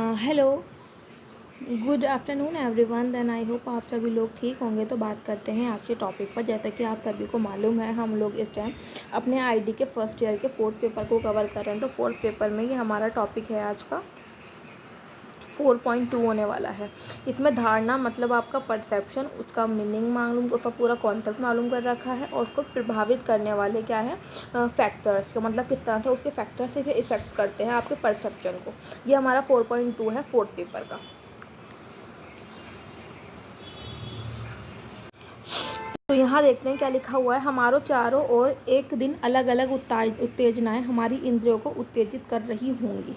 Hello, good afternoon everyone. Then I hope आप सभी लोग ठीक होंगे। तो बात करते हैं आज के टॉपिक पर। जैसा कि आप सभी को मालूम है, हम लोग इस टाइम अपने आईडी के फर्स्ट ईयर के फोर्थ पेपर को कवर कर रहे हैं। तो फोर्थ पेपर में ये हमारा टॉपिक है आज का 4.2 होने वाला है। इसमें धारणा मतलब आपका परसेप्शन, उसका मीनिंग मालूम, उसका पूरा कॉन्सेप्ट मालूम कर रखा है और उसको प्रभावित करने वाले क्या है, फैक्टर्स का मतलब किस तरह से उसके फैक्टर्स से इफेक्ट करते हैं आपके परसेप्शन को। ये हमारा 4.2 है फोर्थ पेपर का। तो यहाँ देखते हैं क्या लिखा हुआ है। हमारों चारों ओर एक दिन अलग अलग उत्तेजनाएं हमारी इंद्रियों को उत्तेजित कर रही होंगी।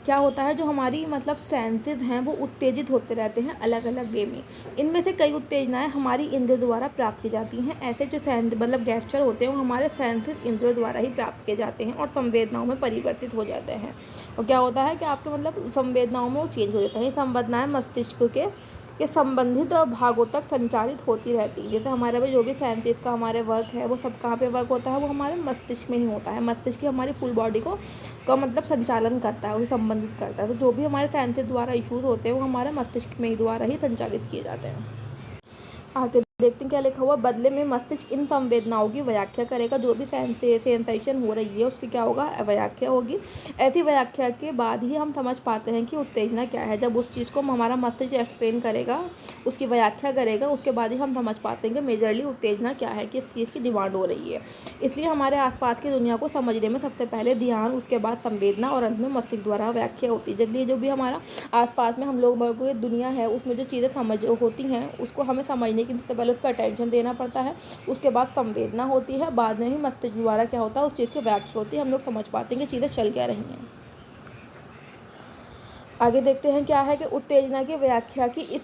क्या होता है, जो हमारी मतलब सेंसेस हैं वो उत्तेजित होते रहते हैं अलग अलग वे में। इनमें से कई उत्तेजनाएं हमारी इंद्रियों द्वारा प्राप्त की जाती हैं। ऐसे जो सेंस मतलब गेस्चर होते हैं वो हमारे सेंसेस इंद्रियों द्वारा ही प्राप्त किए जाते हैं और संवेदनाओं में परिवर्तित हो जाते हैं। और क्या होता है कि आपके मतलब संवेदनाओं में वो चेंज हो जाता है। संवेदनाएं मस्तिष्क के संबंधित भागों तक संचारित होती रहती है। जैसे हमारे में जो भी सेंसेस का हमारे वर्क है वो सब कहाँ पे वर्क होता है, वो हमारे मस्तिष्क में ही होता है। मस्तिष्क हमारी फुल बॉडी को का मतलब संचालन करता है, उसे संबंधित करता है। तो जो भी हमारे सेंसेस द्वारा इश्यूज होते हैं वो हमारे मस्तिष्क में ही द्वारा ही संचालित किए जाते हैं। आगे देखते हैं क्या लिखा हुआ। बदले में मस्तिष्क इन संवेदनाओं की व्याख्या करेगा। जो भी सेंसेशन हो रही है उसकी क्या होगा, व्याख्या होगी। ऐसी व्याख्या के बाद ही हम समझ पाते हैं कि उत्तेजना क्या है। जब उस चीज़ को हमारा मस्तिष्क एक्सप्लेन करेगा, उसकी व्याख्या करेगा, उसके बाद ही हम समझ पाते हैं कि मेजरली उत्तेजना क्या है, किस चीज़ की डिमांड हो रही है। इसलिए हमारे आसपास की दुनिया को समझने में सबसे पहले ध्यान, उसके बाद संवेदना और अंत में मस्तिष्क द्वारा व्याख्या होती है। इसलिए जो भी हमारा आसपास में हम लोग की दुनिया है उसमें जो चीज़ें समझ होती हैं उसको हमें समझने के लिए सबसे पहले उस पर अटेंशन देना पड़ता है। उसके बाद संवेदना होती है, बाद में ही मस्तिष्क द्वारा क्या होता है, उस चीज़ की व्याख्या होती है। हम लोग समझ पाते हैं कि चीज़ें चल क्या रही हैं। आगे देखते हैं क्या है कि उत्तेजना की व्याख्या की इस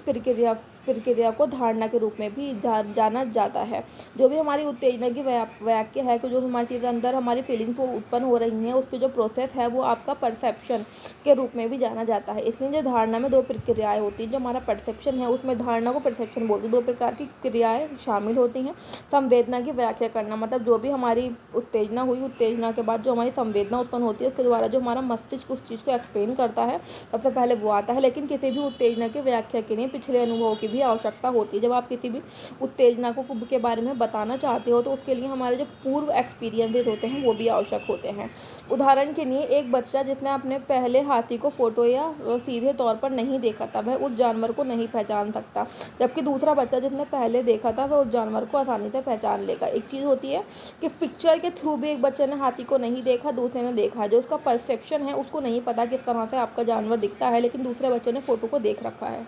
प्रक्रिया को धारणा के रूप में भी जाना जाता है। जो भी हमारी उत्तेजना की व्याख्या है कि जो हमारी चीज़ें अंदर हमारी फीलिंग्स वो उत्पन्न हो रही हैं, उसकी जो प्रोसेस है वो आपका परसेप्शन के रूप में भी जाना जाता है। इसलिए जो धारणा में दो प्रक्रियाएं होती हैं। जो हमारा परसेप्शन है उसमें धारणा को परसेप्शन बोलते हैं। दो प्रकार की क्रियाएँ शामिल होती हैं। संवेदना की व्याख्या करना मतलब जो भी हमारी उत्तेजना हुई, उत्तेजना के बाद जो हमारी संवेदना उत्पन्न होती है उसके द्वारा जो हमारा मस्तिष्क उस चीज़ को एक्सप्लेन करता है, सबसे पहले वो आता है। लेकिन किसी भी उत्तेजना की व्याख्या के लिए पिछले अनुभव की भी आवश्यकता होती है। जब आप किसी भी उत्तेजना को के बारे में बताना चाहते हो तो उसके लिए हमारे जो पूर्व एक्सपीरियंसेस होते हैं वो भी आवश्यक होते हैं। उदाहरण के लिए एक बच्चा जिसने अपने पहले हाथी को फोटो या सीधे तौर पर नहीं देखा था, वह उस जानवर को नहीं पहचान सकता। जबकि दूसरा बच्चा जिसने पहले देखा था वह उस जानवर को आसानी से पहचान लेगा। एक चीज़ होती है कि पिक्चर के थ्रू भी एक बच्चे ने हाथी को नहीं देखा, दूसरे ने देखा। जो उसका परसेप्शन है उसको नहीं पता किस तरह से आपका जानवर दिखता है, लेकिन दूसरे बच्चे ने फोटो को देख रखा है।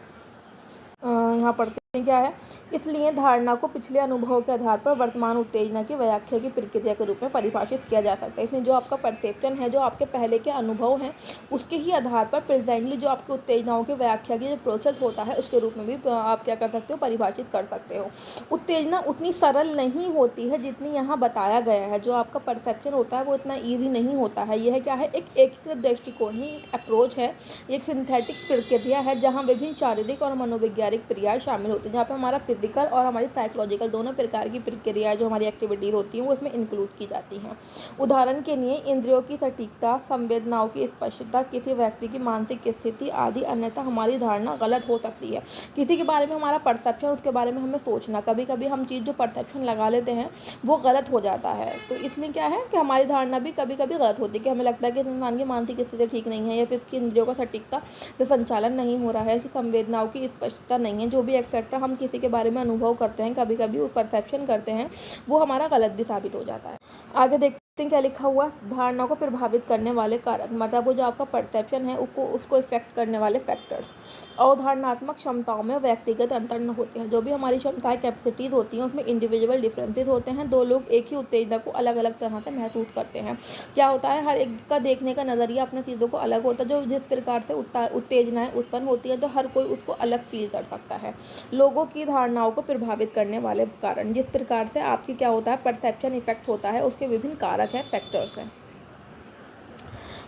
यहाँ पढ़ते हैं क्या है, इसलिए धारणा को पिछले अनुभव के आधार पर वर्तमान उत्तेजना की व्याख्या की प्रक्रिया के रूप में परिभाषित किया जा सकता है। इसलिए जो आपका परसेप्शन है, जो आपके पहले के अनुभव हैं, उसके ही आधार पर प्रेजेंटली जो आपकी उत्तेजनाओं की व्याख्या की जो प्रोसेस होता है उसके रूप में भी आप क्या कर सकते हो, परिभाषित कर सकते हो। उत्तेजना उतनी सरल नहीं होती है जितनी यहाँ बताया गया है। जो आपका परसेप्शन होता है वो इतना ईजी नहीं होता है। यह क्या है, एक एकीकृत दृष्टिकोण ही, एक अप्रोच है, एक सिंथेटिक प्रक्रिया है जहाँ विभिन्न शारीरिक और मनोवैज्ञानिक क्रियाएं शामिल होती हैं। जहाँ पे हमारा फिजिकल और हमारी साइकोलॉजिकल दोनों प्रकार की प्रक्रियाएं जो हमारी एक्टिविटीज होती हैं वो इसमें इंक्लूड की जाती हैं। उदाहरण के लिए इंद्रियों की सटीकता, संवेदनाओं की स्पष्टता, किसी व्यक्ति की मानसिक स्थिति आदि। अन्यथा हमारी धारणा गलत हो सकती है। किसी के बारे में हमारा परसेप्शन, उसके बारे में हमें सोचना, कभी कभी हम चीज़ जो परसेप्शन लगा लेते हैं वो गलत हो जाता है। तो इसमें क्या है कि हमारी धारणा भी कभी कभी गलत होती है कि हमें लगता है कि इंसान की मानसिक स्थिति ठीक नहीं है या फिर इसकी इंद्रियों का सटीकता से संचालन नहीं हो रहा है, इसकी संवेदनाओं की स्पष्टता नहीं है। जो भी एक्सेट्रा हम किसी के बारे में अनुभव करते हैं, कभी कभी वो परसेप्शन करते हैं, वो हमारा गलत भी साबित हो जाता है। आगे देखते हैं क्या लिखा हुआ। धारणा को प्रभावित करने वाले कारक मतलब वो जो आपका परसेप्शन है उसको इफेक्ट करने वाले फैक्टर्स। अवधारणात्मक क्षमताओं में व्यक्तिगत अंतर न होते हैं। जो भी हमारी क्षमताएं, कैपेसिटीज़ होती हैं उसमें इंडिविजुअल डिफरेंसेस होते हैं। दो लोग एक ही उत्तेजना को अलग अलग तरह से महसूस करते हैं। क्या होता है, हर एक का देखने का नज़रिया अपने चीज़ों को अलग होता है। जो जिस प्रकार से उत्तेजनाएं उत्पन्न होती हैं तो हर कोई उसको अलग फील कर सकता है। लोगों की धारणाओं को प्रभावित करने वाले कारण, जिस प्रकार से आपकी क्या होता है परसेप्शन इफेक्ट होता है, उसके विभिन्न कारक हैं, फैक्टर्स हैं।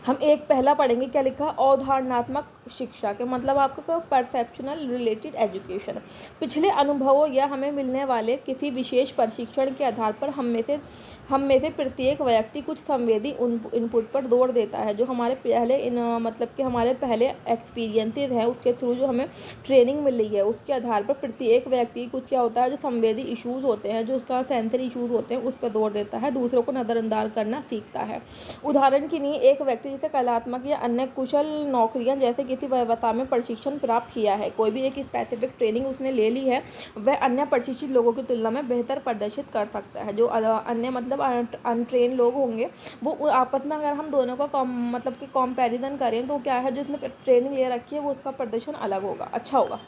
हम एक पहला पढ़ेंगे, क्या लिखा, अवधारणात्मक शिक्षा के मतलब आपका परसेप्शनल रिलेटेड एजुकेशन। पिछले अनुभवों या हमें मिलने वाले किसी विशेष प्रशिक्षण के आधार पर हम में से प्रत्येक व्यक्ति कुछ संवेदी इनपुट पर जोर देता है। जो हमारे पहले मतलब कि हमारे पहले एक्सपीरियंसेस हैं, उसके थ्रू जो हमें ट्रेनिंग मिल रही है, उसके आधार पर प्रत्येक व्यक्ति कुछ क्या होता है, जो संवेदी इश्यूज़ होते हैं, जो उसका सेंसरी इश्यूज़ होते हैं, उस पर जोर देता है, दूसरों को नज़रअंदाज करना सीखता है। उदाहरण के लिए एक व्यक्ति जिसे कलात्मक या अन्य कुशल नौकरियां जैसे किसी व्यवसाय में प्रशिक्षण प्राप्त किया है, कोई भी एक स्पेसिफिक ट्रेनिंग उसने ले ली है, वह अन्य प्रशिक्षित लोगों की तुलना में बेहतर प्रदर्शित कर सकता है। जो अन्य मतलब अनट्रेन लोग होंगे, वो आपस में अगर हम दोनों का मतलब कि कंपैरिजन करें तो क्या है, जिसने ट्रेनिंग ले रखी है वो उसका प्रदर्शन अलग होगा, अच्छा होगा।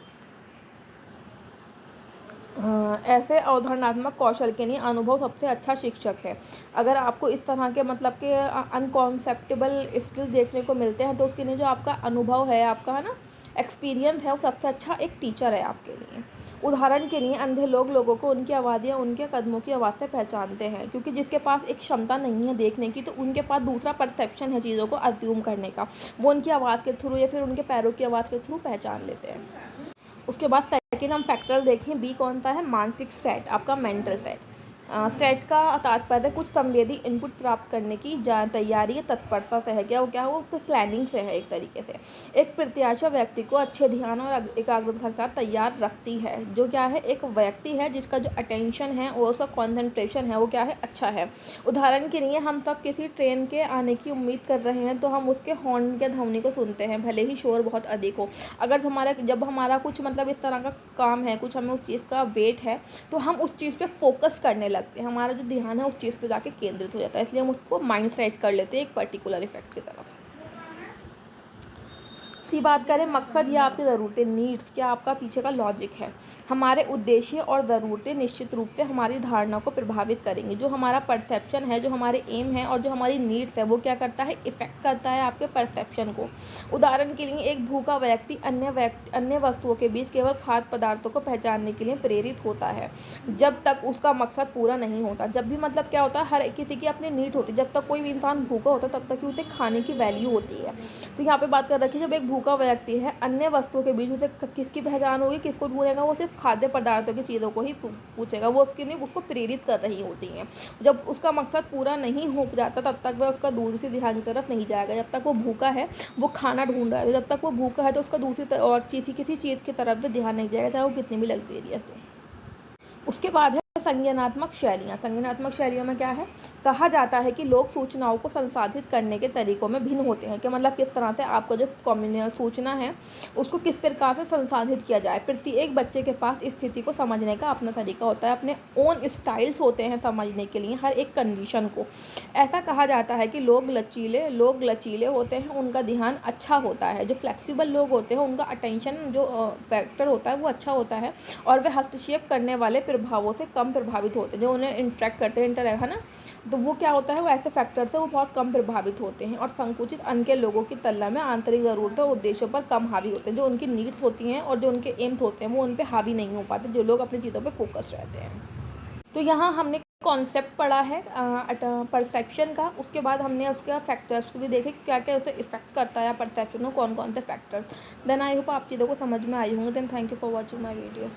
ऐसे अवधारणात्मक कौशल के लिए अनुभव सबसे अच्छा शिक्षक है। अगर आपको इस तरह के मतलब के अनकॉन्सेप्टेबल स्किल्स देखने को मिलते हैं, तो उसके लिए जो आपका अनुभव है, आपका है ना एक्सपीरियंस है, वो सबसे अच्छा एक टीचर है आपके लिए। उदाहरण के लिए अंधे लोग लोगों को उनकी आवाज़ या उनके कदमों की आवाज़ से पहचानते हैं, क्योंकि जिसके पास एक क्षमता नहीं है देखने की, तो उनके पास दूसरा परसेप्शन है चीज़ों को अज्यूम करने का, वो उनकी आवाज़ के थ्रू या फिर उनके पैरों की आवाज़ के थ्रू पहचान लेते हैं। उसके बाद सेकंड हम फैक्टर देखें, बी कौन सा है, मानसिक सेट, आपका मेंटल सेट। सेट का तात्पर्य कुछ संवेदी इनपुट प्राप्त करने की तैयारी या तत्परता से है। क्या वो प्लानिंग से है एक तरीके से। एक प्रत्याशा व्यक्ति को अच्छे ध्यान और एकाग्रता के साथ तैयार रखती है। जो क्या है, एक व्यक्ति है जिसका जो अटेंशन है और उसका कॉन्सेंट्रेशन है वो क्या है, अच्छा है। उदाहरण के लिए हम सब किसी ट्रेन के आने की उम्मीद कर रहे हैं, तो हम उसके हॉर्न के ध्वनि को सुनते हैं, भले ही शोर बहुत अधिक हो। अगर जब हमारा कुछ मतलब इस तरह का काम है, कुछ हमें उस चीज़ का वेट है, तो हम उस चीज़ पे फोकस करने लगते हैं, हमारा जो ध्यान है उस चीज़ पे जाके केंद्रित हो जाता है, इसलिए हम उसको माइंड सेट कर लेते हैं एक पर्टिकुलर इफेक्ट की तरफ। सी बात करें, मकसद या आपकी ज़रूरतें, नीड्स, क्या आपका पीछे का लॉजिक है। हमारे उद्देश्य और ज़रूरतें निश्चित रूप से हमारी धारणा को प्रभावित करेंगी। जो हमारा परसेप्शन है, जो हमारे एम है और जो हमारी नीड्स है, वो क्या करता है, इफ़ेक्ट करता है आपके परसेप्शन को। उदाहरण के लिए एक भूखा व्यक्ति अन्य वस्तुओं के बीच केवल खाद्य पदार्थों को पहचानने के लिए प्रेरित होता है, जब तक उसका मकसद पूरा नहीं होता। जब भी मतलब क्या होता है, हर किसी की अपनी नीड होती है। जब तक कोई भी इंसान भूखा होता है, तब तक ही उसे खाने की वैल्यू होती है। तो यहाँ पे बात कर रखी है, जब एक भूखा व्यक्ति है, अन्य वस्तुओं के बीच उसे किसकी पहचान होगी, किसको ढूंढेगा, वो सिर्फ खाद्य पदार्थों की चीज़ों को ही पूछेगा, वो उसके लिए उसको प्रेरित कर रही होती हैं। जब उसका मकसद पूरा नहीं हो जाता, तब तक वह उसका दूसरी ध्यान की तरफ नहीं जाएगा। जब तक वो भूखा है, वो खाना ढूंढ रहा है, जब तक वो भूखा है तो उसका दूसरी और किसी चीज़ की तरफ भी ध्यान नहीं जाएगा, चाहे वो कितनी भी लग्जेरियस हो। उसके बाद है संज्ञानात्मक शैलियाँ। संज्ञानात्मक शैलियों में क्या है, कहा जाता है कि लोग सूचनाओं को संसाधित करने के तरीकों में भिन्न होते हैं। कि मतलब किस तरह से आपका जो सूचना है उसको किस प्रकार से संसाधित किया जाए। प्रत्येक बच्चे के पास स्थिति को समझने का अपना तरीका होता है, अपने ओन स्टाइल्स होते हैं समझने के लिए हर एक कंडीशन को। ऐसा कहा जाता है कि लोग लचीले होते हैं, उनका ध्यान अच्छा होता है। जो फ्लेक्सिबल लोग होते हैं, उनका अटेंशन जो फैक्टर होता है वो अच्छा होता है, और वे हस्तक्षेप करने वाले प्रभावों से कम प्रभावित होते हैं। जो उन्हें इंटरेक्ट करते हैं, है ना, तो वो क्या होता है, वो ऐसे फैक्टर से वो बहुत कम प्रभावित होते हैं। और संकुचित अन्य के लोगों की तुलना में आंतरिक ज़रूरतों और उद्देश्यों पर कम हावी होते हैं। जो उनकी नीड्स होती हैं और जो उनके एम्स होते हैं, वो उन पर हावी नहीं हो पाते, जो लोग अपनी चीज़ों पर फोकस रहते हैं। तो यहाँ हमने कॉन्सेप्ट पढ़ा है परसेप्शन का। उसके बाद हमने उसके फैक्टर्स को भी देखे, क्या क्या उसे इफेक्ट करता है परसेप्शन को, कौन कौन से फैक्टर्स। देन आई होप आप चीज़ों को समझ में आई होंगे। Then thank you for watching my video.